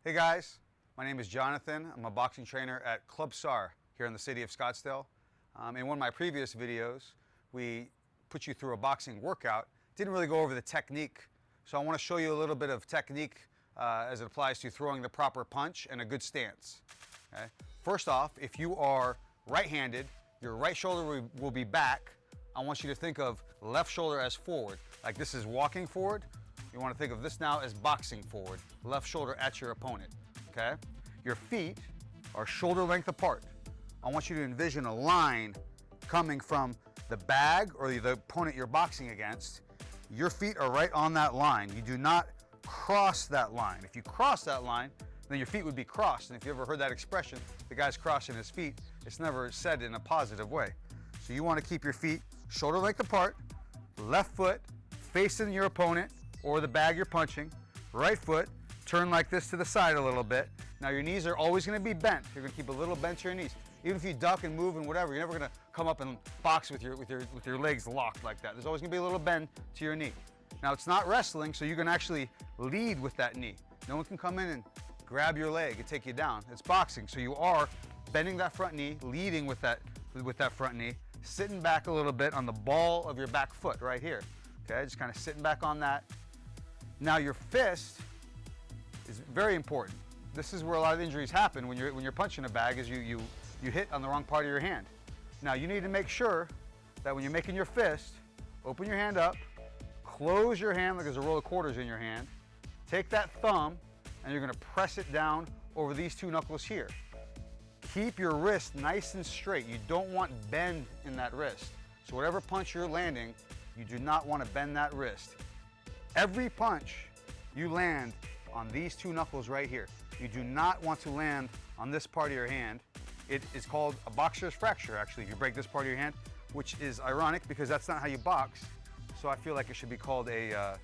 Hey guys, my name is Jonathan. I'm a boxing trainer at Club SAR here in the city of Scottsdale. In one of my previous videos, we put you through a boxing workout. Didn't really go over the technique, so I want to show you a little bit of technique as it applies to throwing the proper punch and a good stance. Okay? First off, if you are right-handed, your right shoulder will be back. I want you to think of left shoulder as forward, like this is walking forward. You want to think of this now as boxing forward, left shoulder at your opponent, okay? Your feet are shoulder length apart. I want you to envision a line coming from the bag or the opponent you're boxing against. Your feet are right on that line. You do not cross that line. If you cross that line, then your feet would be crossed. And if you ever heard that expression, the guy's crossing his feet, it's never said in a positive way. So you want to keep your feet shoulder length apart, left foot facing your opponent or the bag you're punching, right foot, turn like this to the side a little bit. Now your knees are always gonna be bent. You're gonna keep a little bent to your knees. Even if you duck and move and whatever, you're never gonna come up and box with your legs locked like that. There's always gonna be a little bend to your knee. Now it's not wrestling, so you can actually lead with that knee. No one can come in and grab your leg and take you down. It's boxing, so you are bending that front knee, leading with that front knee, sitting back a little bit on the ball of your back foot right here. Okay, just kind of sitting back on that. Now your fist is very important. This is where a lot of injuries happen when you're punching a bag, is you hit on the wrong part of your hand. Now you need to make sure that when you're making your fist, open your hand up, close your hand like there's a roll of quarters in your hand, take that thumb and you're gonna press it down over these two knuckles here. Keep your wrist nice and straight. You don't want bend in that wrist. So whatever punch you're landing, you do not want to bend that wrist. Every punch you land on these two knuckles right here. You do not want to land on this part of your hand. It is called a boxer's fracture, actually, if you break this part of your hand, which is ironic because that's not how you box. So I feel like it should be called a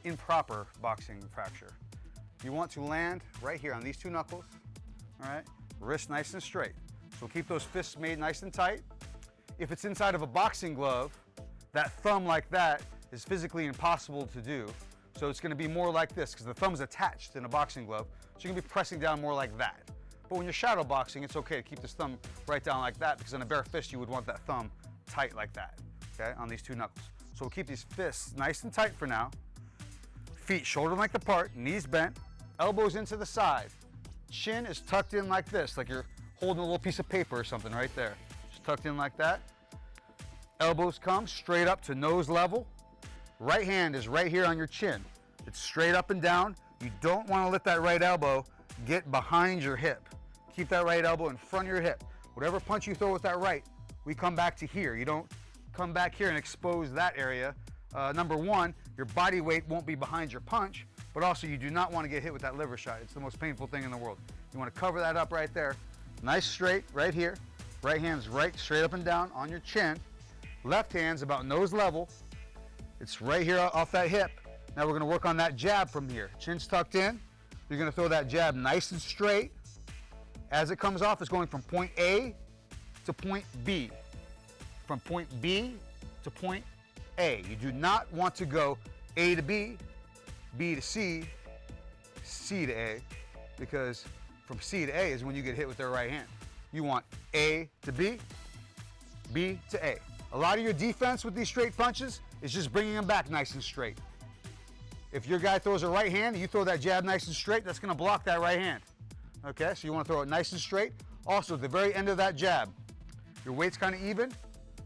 improper boxing fracture. You want to land right here on these two knuckles, all right? Wrist nice and straight. So keep those fists made nice and tight. If it's inside of a boxing glove, that thumb like that is physically impossible to do. So it's gonna be more like this because the thumb's attached in a boxing glove. So you're gonna be pressing down more like that. But when you're shadow boxing, it's okay to keep this thumb right down like that because in a bare fist, you would want that thumb tight like that, okay, on these two knuckles. So we'll keep these fists nice and tight for now. Feet shoulder length apart, knees bent, elbows into the side. Chin is tucked in like this, like you're holding a little piece of paper or something right there. Just tucked in like that. Elbows come straight up to nose level. Right hand is right here on your chin. It's straight up and down. You don't want to let that right elbow get behind your hip. Keep that right elbow in front of your hip. Whatever punch you throw with that right, we come back to here. You don't come back here and expose that area. Number one, your body weight won't be behind your punch, but also you do not want to get hit with that liver shot. It's the most painful thing in the world. You want to cover that up right there. Nice straight right here. Right hand's right straight up and down on your chin. Left hand's about nose level. It's right here off that hip. Now we're gonna work on that jab from here. Chin's tucked in. You're gonna throw that jab nice and straight. As it comes off, it's going from point A to point B. From point B to point A. You do not want to go A to B, B to C, C to A, because from C to A is when you get hit with their right hand. You want A to B, B to A. A lot of your defense with these straight punches is just bringing them back nice and straight. If your guy throws a right hand and you throw that jab nice and straight, that's gonna block that right hand. Okay, so you wanna throw it nice and straight. Also, at the very end of that jab, your weight's kind of even.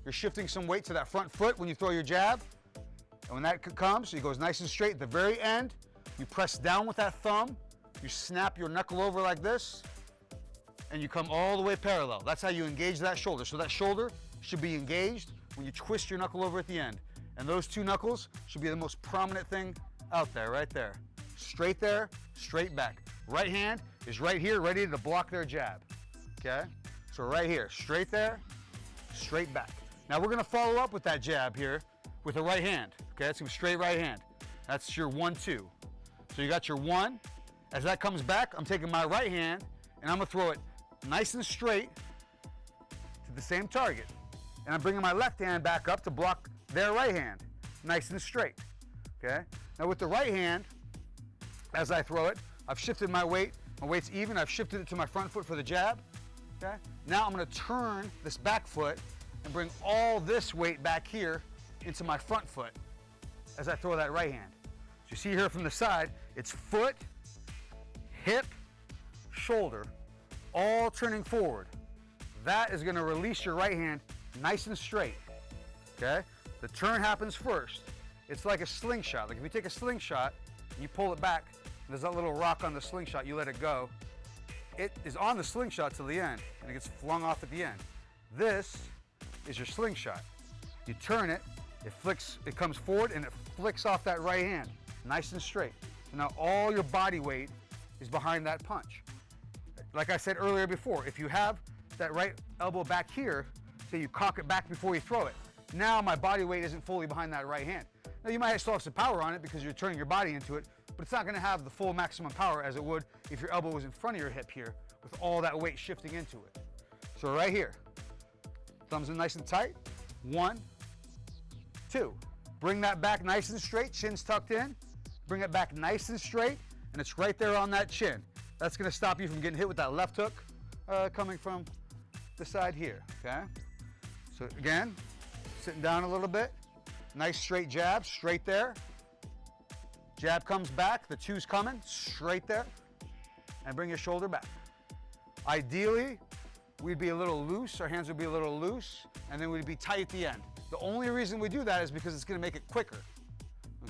You're shifting some weight to that front foot when you throw your jab. And when that comes, it goes nice and straight. At the very end, you press down with that thumb, you snap your knuckle over like this, and you come all the way parallel. That's how you engage that shoulder. So that shoulder should be engaged when you twist your knuckle over at the end. And those two knuckles should be the most prominent thing out there, right there. Straight there, straight back. Right hand is right here, ready to block their jab, okay? So right here, straight there, straight back. Now we're gonna follow up with that jab here with the right hand, okay? That's gonna be straight right hand. That's your 1-2. So you got your 1. As that comes back, I'm taking my right hand and I'm gonna throw it nice and straight to the same target. And I'm bringing my left hand back up to block their right hand, nice and straight, okay? Now with the right hand, as I throw it, I've shifted my weight My weight's even. I've shifted it to my front foot for the jab. Okay? Now I'm going to turn this back foot and bring all this weight back here into my front foot as I throw that right hand. So you see here from the side, it's foot, hip, shoulder, all turning forward. That is going to release your right hand nice and straight. Okay? The turn happens first. It's like a slingshot. Like if you take a slingshot and you pull it back, there's that little rock on the slingshot, you let it go. It is on the slingshot till the end, and it gets flung off at the end. This is your slingshot. You turn it, it flicks, it comes forward, and it flicks off that right hand, nice and straight. So now all your body weight is behind that punch. Like I said earlier before, if you have that right elbow back here, so you cock it back before you throw it, now my body weight isn't fully behind that right hand. Now you might still have some power on it because you're turning your body into it, but it's not going to have the full maximum power as it would if your elbow was in front of your hip here with all that weight shifting into it. So right here, thumbs in nice and tight. 1, 2. Bring that back nice and straight, chin's tucked in. Bring it back nice and straight, and it's right there on that chin. That's going to stop you from getting hit with that left hook coming from the side here, okay? So again, sitting down a little bit. Nice straight jab, straight there. Jab comes back, the two's coming, straight there. And bring your shoulder back. Ideally, we'd be a little loose, our hands would be a little loose, and then we'd be tight at the end. The only reason we do that is because it's going to make it quicker,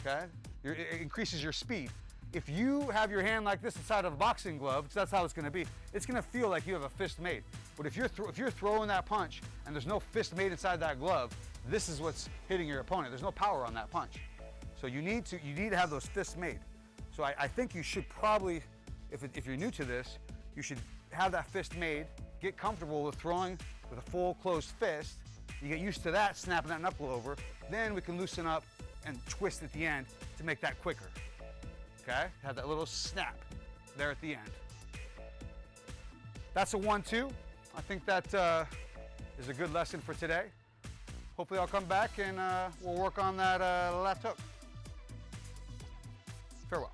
okay? It increases your speed. If you have your hand like this inside of a boxing glove, because that's how it's going to be, it's going to feel like you have a fist made. But if you're throwing that punch and there's no fist made inside that glove, this is what's hitting your opponent. There's no power on that punch. So you need to have those fists made. So I think you should probably, if you're new to this, you should have that fist made, get comfortable with throwing with a full closed fist. You get used to that, snapping that knuckle over. Then we can loosen up and twist at the end to make that quicker. Okay? Have that little snap there at the end. That's a 1-2. I think that is a good lesson for today. Hopefully I'll come back and we'll work on that left hook. Farewell.